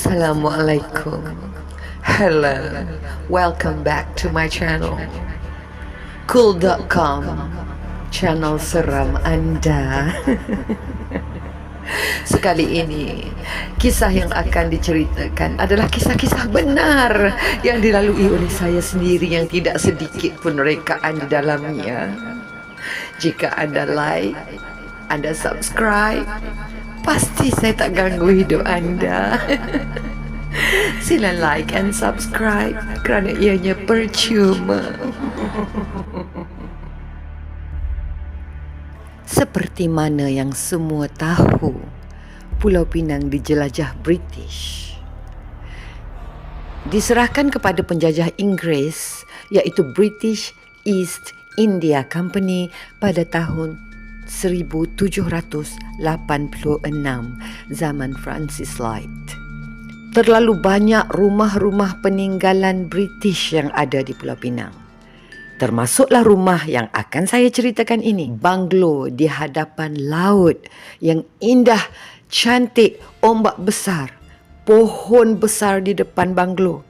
Assalamualaikum. Hello. Welcome back to my channel. Cool.com. Channel seram anda. Sekali ini, kisah yang akan diceritakan adalah kisah-kisah benar yang dilalui oleh saya sendiri yang tidak sedikit pun rekaan di dalamnya. Jika anda like, anda subscribe, pasti saya tak ganggu hidup anda. Sila like and subscribe kerana ianya percuma. Seperti mana yang semua tahu, Pulau Pinang dijelajah British. Diserahkan kepada penjajah Inggeris iaitu British East India Company pada tahun 1786 zaman Francis Light. Terlalu banyak rumah-rumah peninggalan British yang ada di Pulau Pinang. Termasuklah rumah yang akan saya ceritakan ini. Banglo di hadapan laut yang indah, cantik, ombak besar, pohon besar di depan banglo.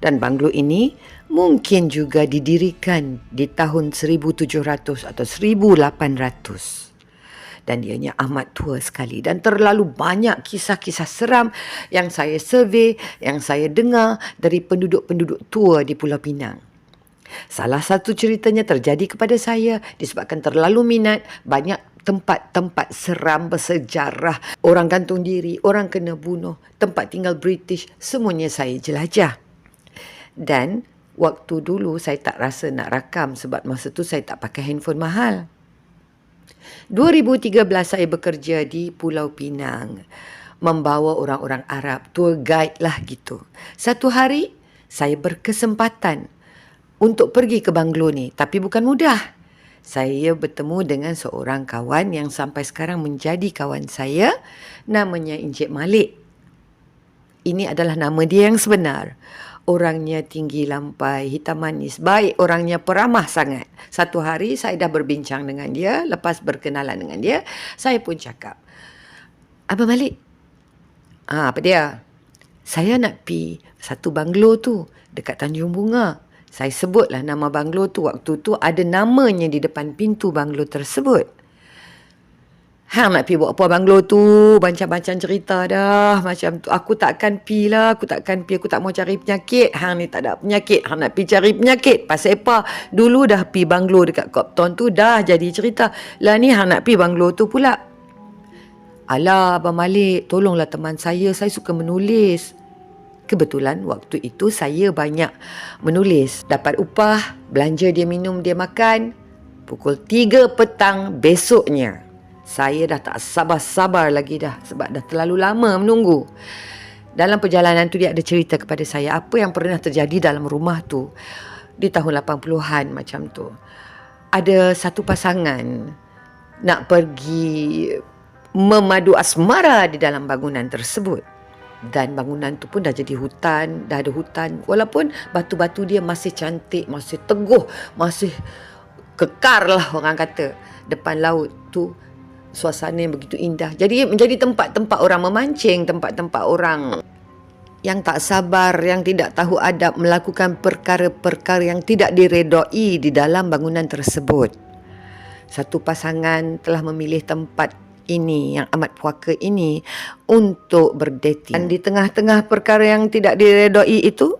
Dan banglo ini mungkin juga didirikan di tahun 1700 atau 1800. Dan ianya amat tua sekali dan terlalu banyak kisah-kisah seram yang saya survey, yang saya dengar dari penduduk-penduduk tua di Pulau Pinang. Salah satu ceritanya terjadi kepada saya disebabkan terlalu minat. Banyak tempat-tempat seram bersejarah, orang gantung diri, orang kena bunuh, tempat tinggal British, semuanya saya jelajah. Dan waktu dulu saya tak rasa nak rakam sebab masa tu saya tak pakai handphone mahal. 2013 saya bekerja di Pulau Pinang, membawa orang-orang Arab, tour guide lah gitu. Satu hari saya berkesempatan untuk pergi ke banglo ni, tapi bukan mudah. Saya bertemu dengan seorang kawan yang sampai sekarang menjadi kawan saya, namanya Encik Malik. Ini adalah nama dia yang sebenar. Orangnya tinggi lampai, hitam manis, baik, orangnya peramah sangat. Satu hari saya dah berbincang dengan dia, lepas berkenalan dengan dia, saya pun cakap, Abang Malik, apa dia? Saya nak pergi satu banglo tu dekat Tanjung Bunga. Saya sebutlah nama banglo tu. Waktu tu ada namanya di depan pintu banglo tersebut. Hang nak pergi buat apa banglo tu? Macam-macam cerita dah. Macam tu. Aku takkan pergi lah. Aku takkan pergi. Aku tak mau cari penyakit. Hang ni tak ada penyakit. Hang nak pergi cari penyakit. Pasal apa? Dulu dah pergi banglo dekat Copton tu. Dah jadi cerita. Lah ni hang nak pergi banglo tu pula. Alah Abang Malik. Tolonglah teman saya. Saya suka menulis. Kebetulan waktu itu saya banyak menulis. Dapat upah, belanja dia minum, dia makan. Pukul 3 petang besoknya. Saya dah tak sabar-sabar lagi dah sebab dah terlalu lama menunggu. Dalam perjalanan tu dia ada cerita kepada saya apa yang pernah terjadi dalam rumah tu di tahun 80-an macam tu. Ada satu pasangan nak pergi memadu asmara di dalam bangunan tersebut. Dan bangunan tu pun dah jadi hutan, dah ada hutan. Walaupun batu-batu dia masih cantik, masih teguh, masih kekar lah orang kata. Depan laut tu suasana yang begitu indah. Jadi menjadi tempat-tempat orang memancing, tempat-tempat orang yang tak sabar, yang tidak tahu adab melakukan perkara-perkara yang tidak diredai di dalam bangunan tersebut. Satu pasangan telah memilih tempat ini yang amat puaka ini untuk berdating. Dan di tengah-tengah perkara yang tidak diredai itu,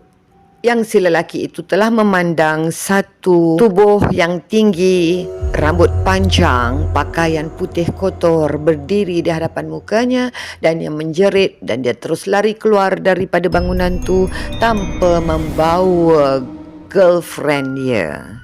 yang si lelaki itu telah memandang satu tubuh yang tinggi, rambut panjang, pakaian putih kotor berdiri di hadapan mukanya dan dia menjerit dan dia terus lari keluar daripada bangunan tu tanpa membawa girlfriend dia.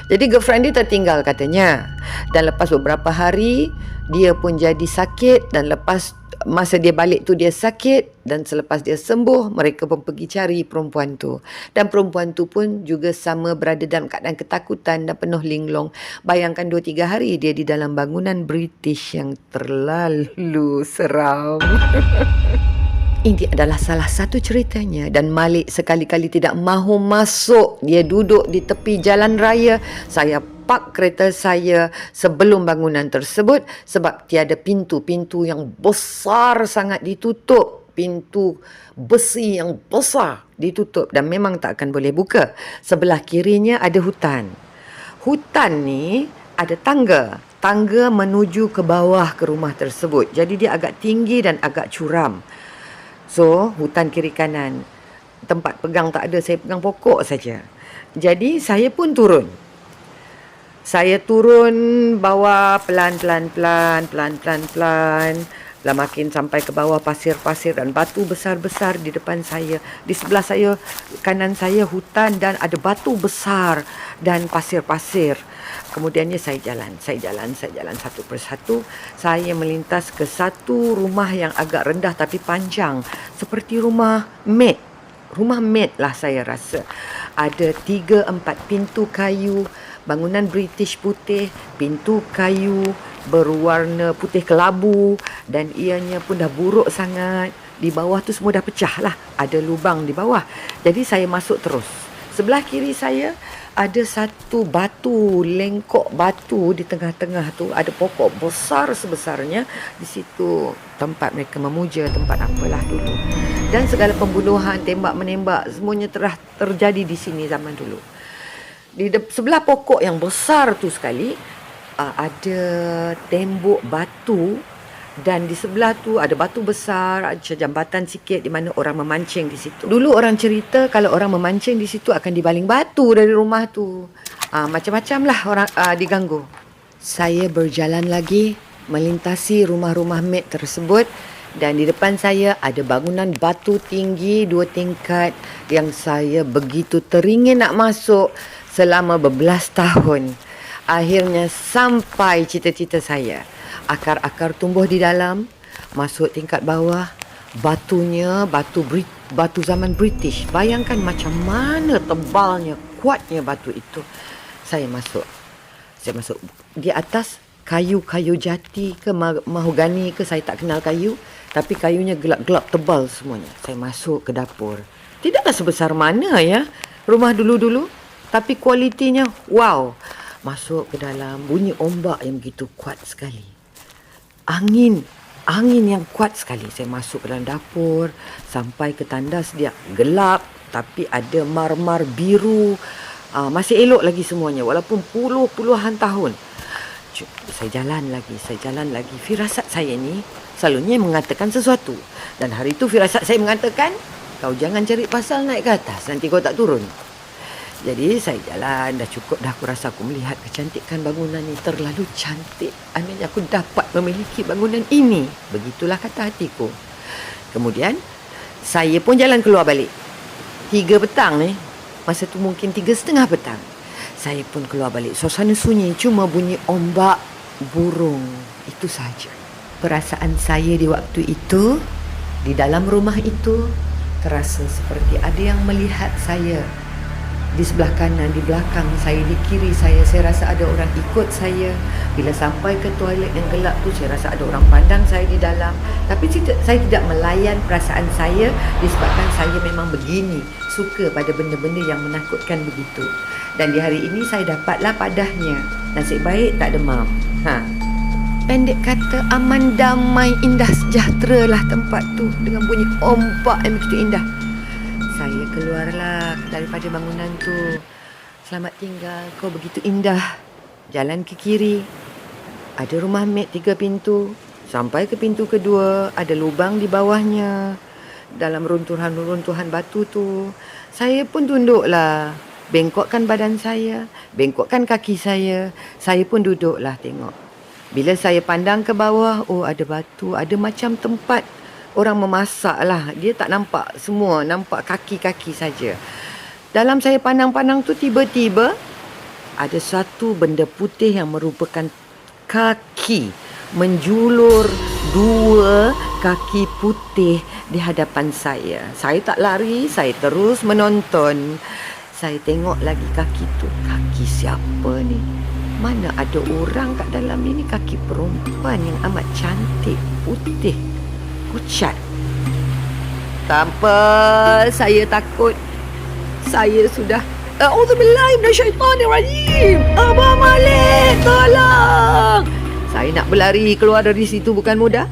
Jadi girlfriend dia tertinggal katanya. Dan lepas beberapa hari dia pun jadi sakit dan lepas masa dia balik tu dia sakit dan selepas dia sembuh mereka pun pergi cari perempuan tu. Dan perempuan tu pun juga sama berada dalam keadaan ketakutan dan penuh linglung. Bayangkan 2-3 hari dia di dalam bangunan British yang terlalu seram. Ini adalah salah satu ceritanya dan Malik sekali-kali tidak mahu masuk. Dia duduk di tepi jalan raya. Saya park kereta saya sebelum bangunan tersebut sebab tiada pintu. Pintu yang besar sangat ditutup pintu besi yang besar ditutup dan memang tak akan boleh buka. Sebelah kirinya ada hutan. Hutan ni ada tangga. Tangga menuju ke bawah ke rumah tersebut. Jadi dia agak tinggi dan agak curam. So, hutan kiri kanan. Tempat pegang tak ada, saya pegang pokok saja. Jadi, saya pun turun. Saya turun bawah pelan-pelan. Lah makin sampai ke bawah pasir-pasir dan batu besar-besar di depan saya. Di sebelah saya, kanan saya hutan dan ada batu besar dan pasir-pasir. Kemudiannya saya jalan satu persatu. Saya melintas ke satu rumah yang agak rendah tapi panjang. Seperti rumah maid. Rumah maid lah saya rasa. Ada 3-4 pintu kayu. Bangunan British putih, pintu kayu berwarna putih kelabu dan ianya pun dah buruk sangat. Di bawah tu semua dah pecah lah. Ada lubang di bawah. Jadi saya masuk terus. Sebelah kiri saya ada satu batu, lengkok batu di tengah-tengah tu. Ada pokok besar sebesarnya. Di situ tempat mereka memuja, tempat apalah dulu. Dan segala pembunuhan, tembak-menembak, semuanya telah terjadi di sini zaman dulu. Di sebelah pokok yang besar tu sekali ada tembok batu dan di sebelah tu ada batu besar, ada jambatan sikit di mana orang memancing di situ. Dulu orang cerita kalau orang memancing di situ akan dibaling batu dari rumah tu. Macam-macam lah orang diganggu. Saya berjalan lagi melintasi rumah-rumah maid tersebut dan di depan saya ada bangunan batu tinggi 2 tingkat yang saya begitu teringin nak masuk selama berbelas tahun. Akhirnya sampai cita-cita saya. Akar-akar tumbuh di dalam, masuk tingkat bawah. Batunya batu zaman British. Bayangkan macam mana tebalnya, kuatnya batu itu. Saya masuk. Di atas kayu-kayu jati ke mahogani ke, saya tak kenal kayu, tapi kayunya gelap-gelap tebal semuanya. Saya masuk ke dapur. Tidaklah sebesar mana ya rumah dulu-dulu, tapi kualitinya wow. Masuk ke dalam, bunyi ombak yang begitu kuat sekali. Angin yang kuat sekali. Saya masuk ke dalam dapur, sampai ke tandas dia gelap tapi ada marmar biru. Masih elok lagi semuanya walaupun puluhan tahun. Saya jalan lagi. Firasat saya ni selalunya mengatakan sesuatu. Dan hari itu firasat saya mengatakan, kau jangan cari pasal naik ke atas, nanti kau tak turun. Jadi saya jalan, dah cukup dah aku rasa aku melihat kecantikan bangunan ini. Terlalu cantik. Akhirnya aku dapat memiliki bangunan ini. Begitulah kata hatiku. Kemudian saya pun jalan keluar balik. 3 petang ni. Masa tu mungkin 3:30 petang. Saya pun keluar balik. Suasana sunyi, cuma bunyi ombak, burung. Itu saja. Perasaan saya di waktu itu, di dalam rumah itu, terasa seperti ada yang melihat saya. Di sebelah kanan, di belakang saya, di kiri saya rasa ada orang ikut saya. Bila sampai ke toilet yang gelap tu, saya rasa ada orang pandang saya di dalam. Tapi saya tidak melayan perasaan saya disebabkan saya memang begini, suka pada benda-benda yang menakutkan begitu. Dan di hari ini saya dapatlah padahnya. Nasib baik tak demam. Pendek kata, aman, damai, indah, sejahtera lah tempat tu dengan bunyi ombak yang begitu indah. Saya keluarlah daripada bangunan tu. Selamat tinggal, kau begitu indah. Jalan ke kiri. Ada rumah maid 3 pintu. Sampai ke pintu kedua, ada lubang di bawahnya. Dalam runtuhan-runtuhan batu tu. Saya pun tunduklah. Bengkokkan badan saya. Bengkokkan kaki saya. Saya pun duduklah tengok. Bila saya pandang ke bawah, oh ada batu. Ada macam tempat orang memasak lah. Dia tak nampak semua. Nampak kaki-kaki saja. Dalam saya pandang-pandang tu, tiba-tiba ada satu benda putih yang merupakan kaki. Menjulur 2 kaki putih di hadapan saya. Saya tak lari. Saya terus menonton. Saya tengok lagi kaki tu. Kaki siapa ni? Mana ada orang kat dalam ni? Kaki perempuan yang amat cantik. Putih. Pucat. Tanpa saya takut, saya sudah A'udzubillahi minasyaitanirrajim. Abang Malik, tolong. Saya nak berlari keluar dari situ bukan mudah.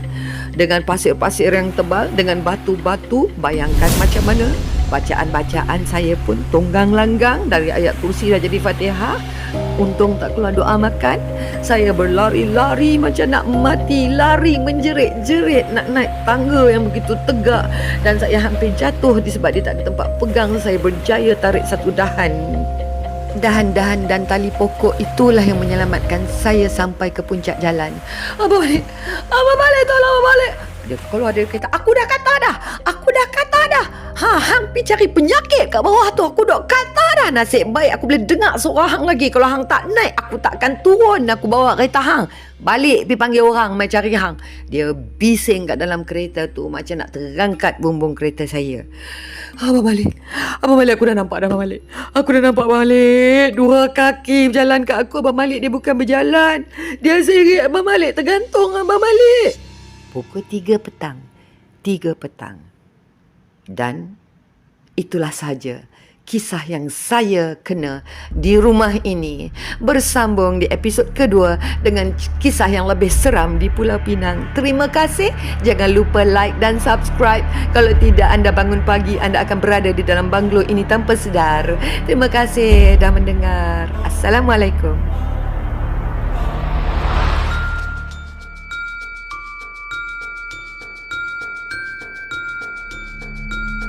dengan pasir-pasir yang tebal, dengan batu-batu. Bayangkan macam mana bacaan-bacaan saya pun tunggang langgang, dari ayat kursi dah jadi Fatihah. Untung tak keluar doa makan. Saya berlari-lari macam nak mati, lari menjerit-jerit nak naik tangga yang begitu tegak, dan saya hampir jatuh disebab dia tak ada tempat pegang. Saya berjaya tarik satu dahan-dahan dan tali pokok itulah yang menyelamatkan saya sampai ke puncak jalan. Abang balik, tolong abang balik. Dia keluar dari kereta. Aku dah kata dah. Hang pergi cari penyakit kat bawah tu. Aku dah kata dah. Nasib baik aku boleh dengar suara hang lagi. Kalau hang tak naik, aku takkan turun. Aku bawa kereta hang balik pergi panggil orang mai cari hang. Dia bising kat dalam kereta tu macam nak terangkat bumbung kereta saya. Abang balik, aku dah nampak dah Abang Malik. Aku dah nampak Abang Malik. Dua kaki berjalan kat aku. Abang Malik dia bukan berjalan, dia seret Abang Malik, tergantung Abang Malik. Pukul 3 petang. Dan itulah sahaja kisah yang saya kena di rumah ini. Bersambung di episod kedua dengan kisah yang lebih seram di Pulau Pinang. Terima kasih. Jangan lupa like dan subscribe. Kalau tidak, anda bangun pagi, anda akan berada di dalam banglo ini tanpa sedar. Terima kasih dah mendengar. Assalamualaikum.